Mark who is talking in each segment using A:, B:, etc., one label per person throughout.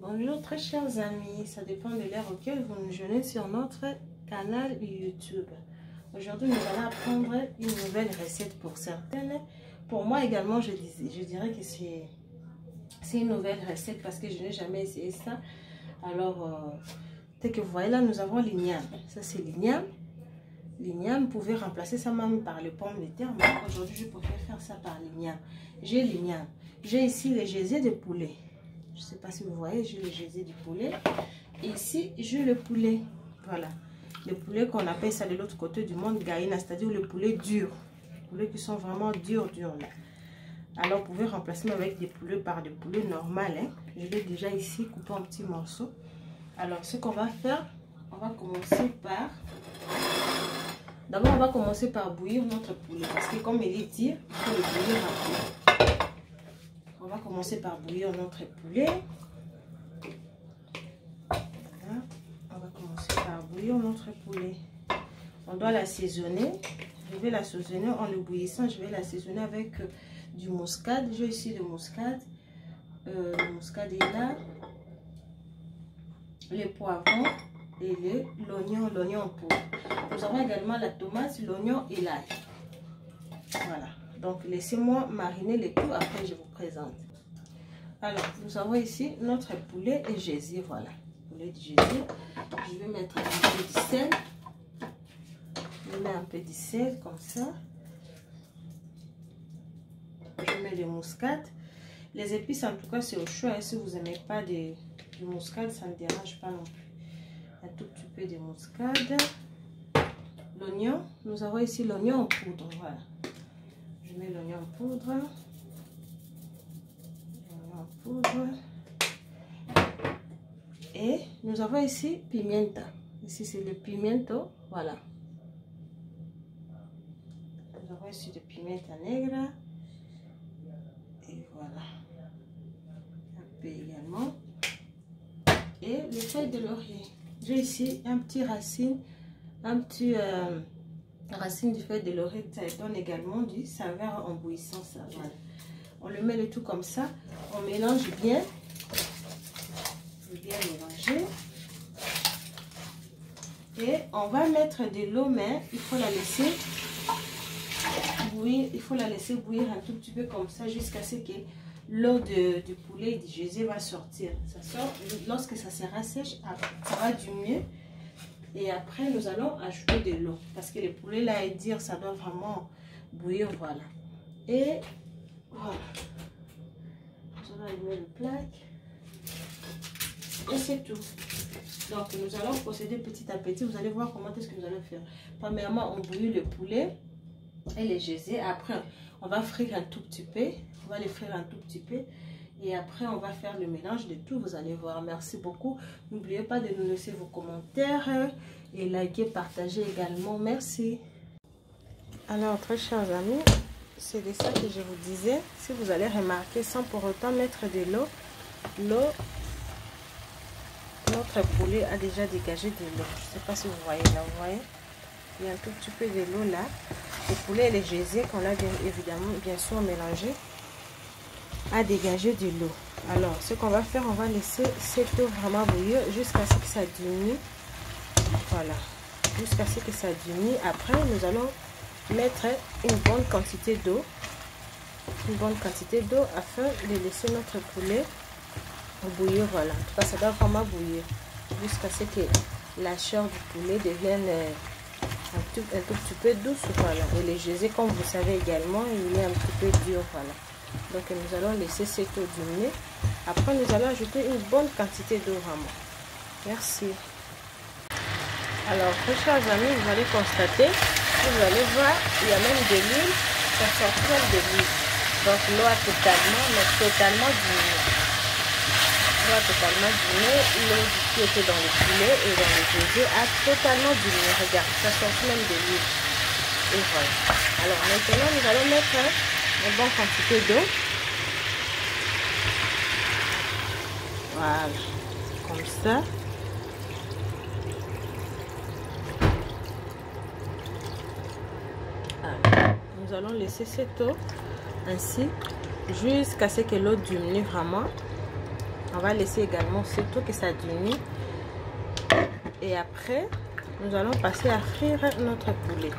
A: Bonjour très chers amis, ça dépend de l'heure auquel vous nous rejoignez sur notre canal YouTube. Aujourd'hui nous allons apprendre une nouvelle recette pour certaines. Pour moi également je dirais que c'est une nouvelle recette parce que je n'ai jamais essayé ça. Alors tel que vous voyez là nous avons l'igname, ça c'est l'igname. L'igname, vous pouvez remplacer ça même par les pommes de terre. Moi aujourd'hui je préfère faire ça par l'igname. J'ai l'igname, j'ai ici les geysers de poulet. Je ne sais pas si vous voyez, j'ai le geysers du poulet. Et ici, j'ai le poulet. Voilà. Le poulet qu'on appelle ça de l'autre côté du monde, gaïna, c'est-à-dire le poulet dur. Les poulets qui sont vraiment durs là. Alors, vous pouvez remplacer avec des poulets par des poulets normales. Hein. Je l'ai déjà ici coupé en petits morceaux. Alors, ce qu'on va faire, on va commencer par... D'abord, on va commencer par bouillir notre poulet. Parce que comme il est dur, il faut le bouillir rapidement. On va commencer par bouillir notre poulet. Voilà. On va commencer par bouillir notre poulet. On doit l'assaisonner. Je vais l'assaisonner en le bouillissant. Je vais l'assaisonner avec du muscade. J'ai ici le muscade. Le muscade est là. Les poivrons et l'oignon en poudre. Nous avons également la tomate, l'oignon et l'ail. Voilà. Donc, laissez-moi mariner le tout, après je vous présente. Alors, nous avons ici notre poulet et geysers, voilà. Poulet de geysers. Je vais mettre un peu de sel. Je mets un peu de sel, comme ça. Je mets le muscade. Les épices, en tout cas, c'est au choix. Si vous n'aimez pas du muscade, ça ne dérange pas non plus. Un tout petit peu de muscade. L'oignon, nous avons ici l'oignon en poudre, voilà. Je mets l'oignon en poudre. L'oignon en poudre. Et nous avons ici pimienta. Ici c'est le pimiento. Voilà. Nous avons ici le pimienta negra. Et voilà. Un peu également. Et les feuilles de laurier. J'ai ici un petit racine. Racine du feuille de laurier, ça donne également du saveur en bouillissant ça. Voilà. On le met le tout comme ça, on mélange bien. Bien mélanger. Et on va mettre de l'eau, mais il faut la laisser bouillir. Il faut la laisser bouillir un tout petit peu comme ça jusqu'à ce que l'eau du poulet et du geyser va sortir. Ça sort, lorsque ça sera sèche, ça va diminuer. Et après, nous allons ajouter de l'eau. Parce que le poulet, là, est dire, ça doit vraiment bouillir, voilà. Et voilà. Nous allons allumer le plaque. Et c'est tout. Donc, nous allons procéder petit à petit. Vous allez voir comment est-ce que nous allons faire. Premièrement, on bouillit le poulet et les geysers. Après, on va frire un tout petit peu. On va les frire un tout petit peu. Et après, on va faire le mélange de tout. Vous allez voir. Merci beaucoup. N'oubliez pas de nous laisser vos commentaires et liker, partager également. Merci. Alors, très chers amis, c'est de ça que je vous disais. Si vous allez remarquer, sans pour autant mettre de l'eau, notre poulet a déjà dégagé de l'eau. Je ne sais pas si vous voyez là. Vous voyez? Il y a un tout petit peu de l'eau là. Le poulet et les geysers qu'on a bien sûr mélangé à dégager de l'eau. Alors ce qu'on va faire, on va laisser cette eau vraiment bouillir jusqu'à ce que ça diminue. Voilà, jusqu'à ce que ça diminue. Après nous allons mettre une bonne quantité d'eau, afin de laisser notre poulet bouillir. Voilà, en tout cas ça doit vraiment bouillir jusqu'à ce que la chair du poulet devienne un tout petit peu douce. Voilà, et les geysers, comme vous savez également, il est un petit peu dur. Voilà. Donc nous allons laisser cette eau diminuer. Après nous allons ajouter une bonne quantité d'eau vraiment. Merci. Alors très chers amis, vous allez constater, vous allez voir, il y a même de l'huile, ça sort même de l'huile. Donc l'eau a totalement diminué. L'eau qui était dans le poulet et dans le geyser a totalement diminué. Regarde, ça sort même de l'huile. Et voilà. Alors maintenant nous allons mettre une bonne quantité d'eau. Voilà, comme ça. Alors, nous allons laisser cette eau ainsi jusqu'à ce que l'eau diminue vraiment. On va laisser également surtout que ça diminue. Et après, nous allons passer à frire notre poulet.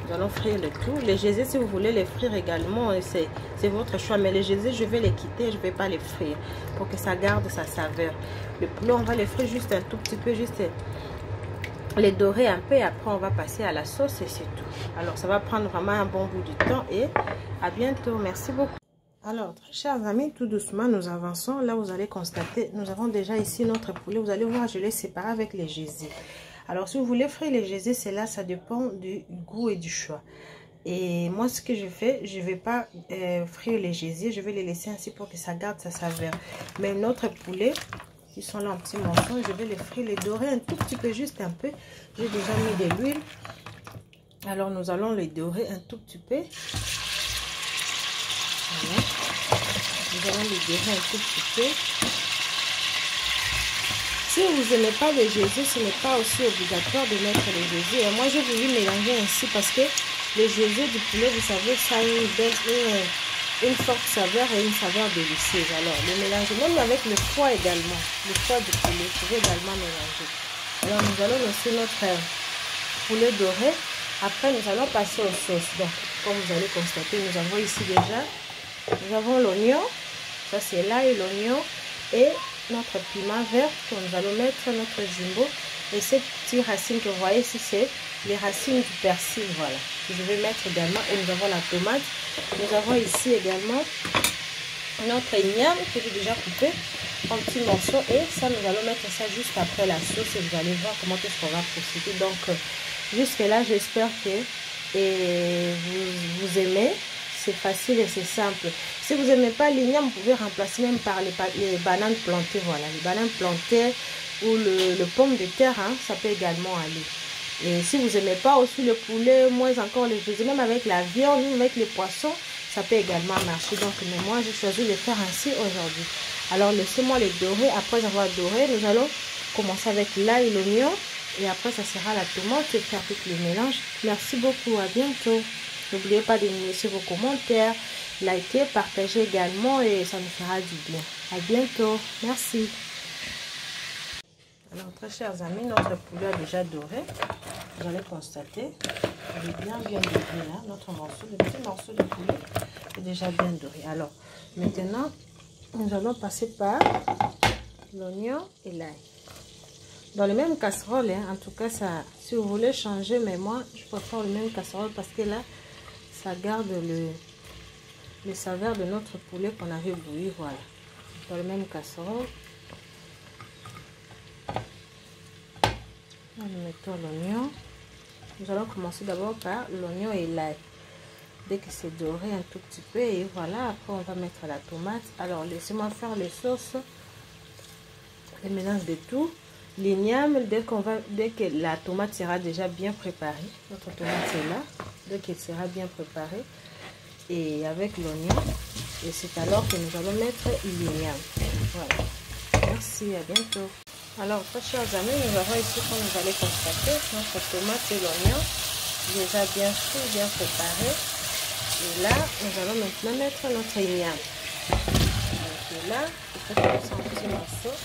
A: Nous allons frire le tout. Les geysers, si vous voulez les frire également, c'est votre choix. Mais les geysers, je vais les quitter. Je ne vais pas les frire pour que ça garde sa saveur. Le poulet, on va les frire juste un tout petit peu, juste les dorer un peu. Et après, on va passer à la sauce et c'est tout. Alors, ça va prendre vraiment un bon bout du temps. Et à bientôt. Merci beaucoup. Alors, très chers amis, tout doucement, nous avançons. Là, vous allez constater, nous avons déjà ici notre poulet. Vous allez voir, je l'ai séparé avec les geysers. Alors, si vous voulez frire les geysers, c'est là, ça dépend du goût et du choix. Et moi, ce que je fais, je ne vais pas frire les geysers. Je vais les laisser ainsi pour que ça garde sa saveur. Mais notre poulet, qui sont là en petits morceaux, je vais les frire, les dorer un tout petit peu, juste un peu. J'ai déjà mis de l'huile. Alors, nous allons les dorer un tout petit peu. Voilà. Nous allons les dorer un tout petit peu. Si vous n'aimez pas les geysers, ce n'est pas aussi obligatoire de mettre les geysers. Et moi, j'ai voulu mélanger ainsi parce que les geysers du poulet, vous savez, ça a une forte saveur et une saveur délicieuse. Alors, le mélanger, même avec le foie également, le foie du poulet, vous pouvez également mélanger. Alors, nous allons lancer notre poulet doré. Après, nous allons passer aux sauces. Donc, comme vous allez constater, nous avons ici déjà, nous avons l'oignon. Ça, c'est l'ail et l'oignon. Et notre piment vert que nous allons mettre notre jumbo. Et ces petites racines que vous voyez ici, c'est les racines du persil. Voilà. Je vais mettre également. Et nous avons la tomate. Nous avons ici également notre igname que j'ai déjà coupé en petits morceaux. Et ça, nous allons mettre ça juste après la sauce. Et vous allez voir comment est-ce qu'on va procéder. Donc, jusque là, j'espère que vous aimez. C'est facile et c'est simple. Si vous n'aimez pas l'igname, vous pouvez remplacer même par les bananes plantées. Voilà, les bananes plantées ou le pomme de terre, hein, ça peut également aller. Et si vous n'aimez pas aussi le poulet, moins encore les geysers, même avec la viande, même avec les poissons, ça peut également marcher. Donc, mais moi, j'ai choisi de faire ainsi aujourd'hui. Alors, laissez-moi les dorer. Après avoir doré, nous allons commencer avec l'ail et l'oignon. Et après, ça sera la tomate et faire tout le mélange. Merci beaucoup. À bientôt. N'oubliez pas de nous laisser vos commentaires, liker, partager également et ça nous fera du bien. À bientôt. Merci. Alors, très chers amis, notre poulet a déjà doré. Vous allez constater, il est bien doré là. Notre morceau, le petit morceau de poulet est déjà bien doré. Alors, maintenant, nous allons passer par l'oignon et l'ail. Dans le même casserole, hein, en tout cas, ça, si vous voulez changer, mais moi, je préfère le même casserole parce que là, ça garde le saveur de notre poulet qu'on avait bouilli. Voilà. Dans le même casserole. Nous mettons l'oignon. Nous allons commencer d'abord par l'oignon et l'ail. Dès que c'est doré un tout petit peu. Et voilà. Après, on va mettre la tomate. Alors, laissez-moi faire les sauces. Le mélange de tout. L'igname, dès que la tomate sera déjà bien préparée. Notre tomate est là. Dès qu'elle sera bien préparée. Et avec l'oignon. Et c'est alors que nous allons mettre l'igname. Voilà. Merci, à bientôt. Alors, très chers amis, nous avons ici, comme vous allez constater, notre tomate et l'oignon déjà bien fait, bien préparé. Et là, nous allons maintenant mettre notre igname. Donc là, il faut faire ça en petits morceaux.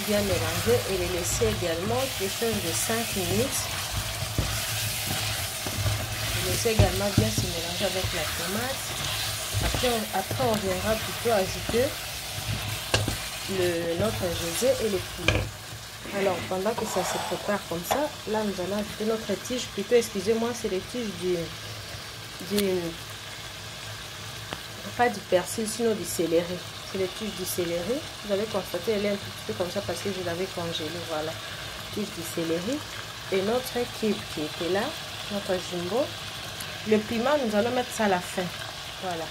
A: Bien mélanger et les laisser également quelque chose de 5 minutes. Laisser également bien se mélanger avec la tomate. Après on viendra plutôt ajouter notre geyser et le poulet. Alors pendant que ça se prépare comme ça, là nous allons ajouter notre tige, plutôt excusez-moi, c'est les tiges pas du persil, sinon du céleri. C'est les tiges du céleri. Vous avez constaté, elle est un petit peu comme ça parce que je l'avais congelée. Voilà, tige du céleri et notre kibe qui était là, notre jumbo. Le piment, nous allons mettre ça à la fin. Voilà.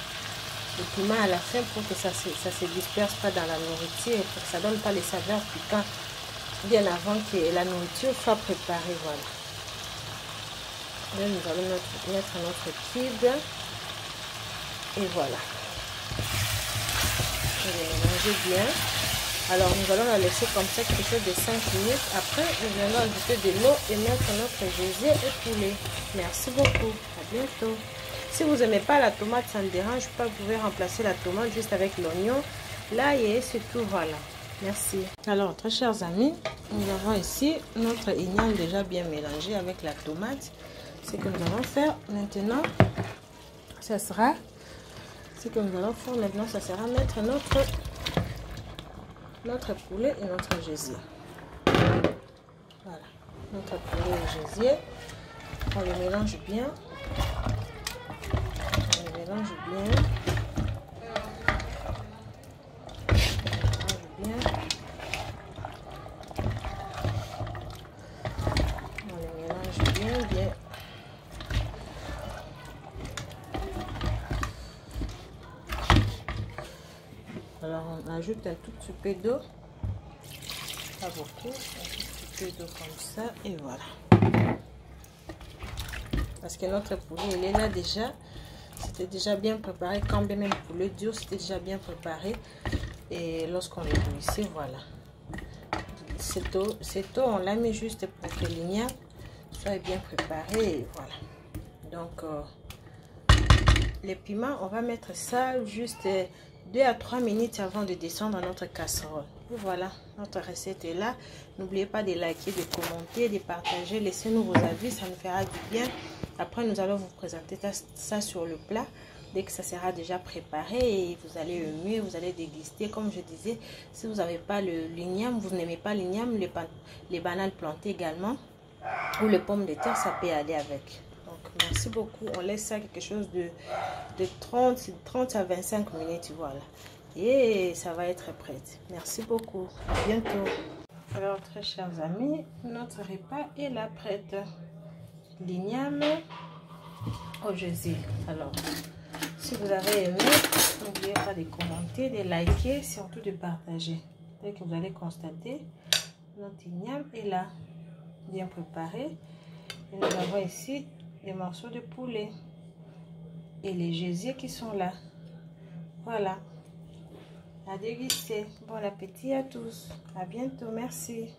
A: Le piment à la fin pour que ça se disperse pas dans la nourriture et pour que ça donne pas les saveurs piquantes bien avant que la nourriture soit préparée. Voilà. Là, nous allons mettre notre kibe. Et voilà. Je vais mélanger bien. Alors, nous allons la laisser comme ça, quelque chose de 5 minutes. Après, nous allons ajouter de l'eau et mettre notre geyser et poulet. Merci beaucoup. À bientôt. Si vous n'aimez pas la tomate, ça ne dérange pas. Vous pouvez remplacer la tomate juste avec l'oignon, l'ail et c'est tout. Voilà. Merci. Alors, très chers amis, nous avons ici notre igname déjà bien mélangé avec la tomate. Ce que nous allons faire maintenant, ça sera... Ce que nous allons faire maintenant, ça sera mettre notre poulet et notre gésier. Voilà. Notre poulet et gésier. On le mélange bien. On le mélange bien. Alors on ajoute un tout petit peu d'eau, pas beaucoup, un tout petit peu d'eau comme ça et voilà. Parce que notre poulet il est là déjà, c'était déjà bien préparé, quand bien même poulet dur c'était déjà bien préparé et lorsqu'on le met ici, voilà. Cette eau on la met juste pour que l'igname soit bien préparé et voilà. Donc les piments on va mettre ça juste 2 à 3 minutes avant de descendre dans notre casserole. Et voilà, notre recette est là. N'oubliez pas de liker, de commenter, de partager. Laissez-nous vos avis, ça nous fera du bien. Après, nous allons vous présenter ça sur le plat. Dès que ça sera déjà préparé et vous allez le mieux, vous allez déguster. Comme je disais, si vous n'avez pas l'igname, vous n'aimez pas l'igname, les bananes plantées également, ou les pommes de terre, ça peut aller avec. Merci beaucoup. On laisse ça quelque chose de 30 à 25 minutes. Voilà. Et ça va être prêt. Merci beaucoup. À bientôt. Alors, très chers amis, notre repas est là prête. L'igname au gésier. Alors, si vous avez aimé, n'oubliez pas de commenter, de liker, surtout de partager. Dès que vous allez constater, notre igname est là. Bien préparé. Et nous avons ici les morceaux de poulet et les gésiers qui sont là. Voilà, à déguster. Bon appétit à tous, à bientôt, merci.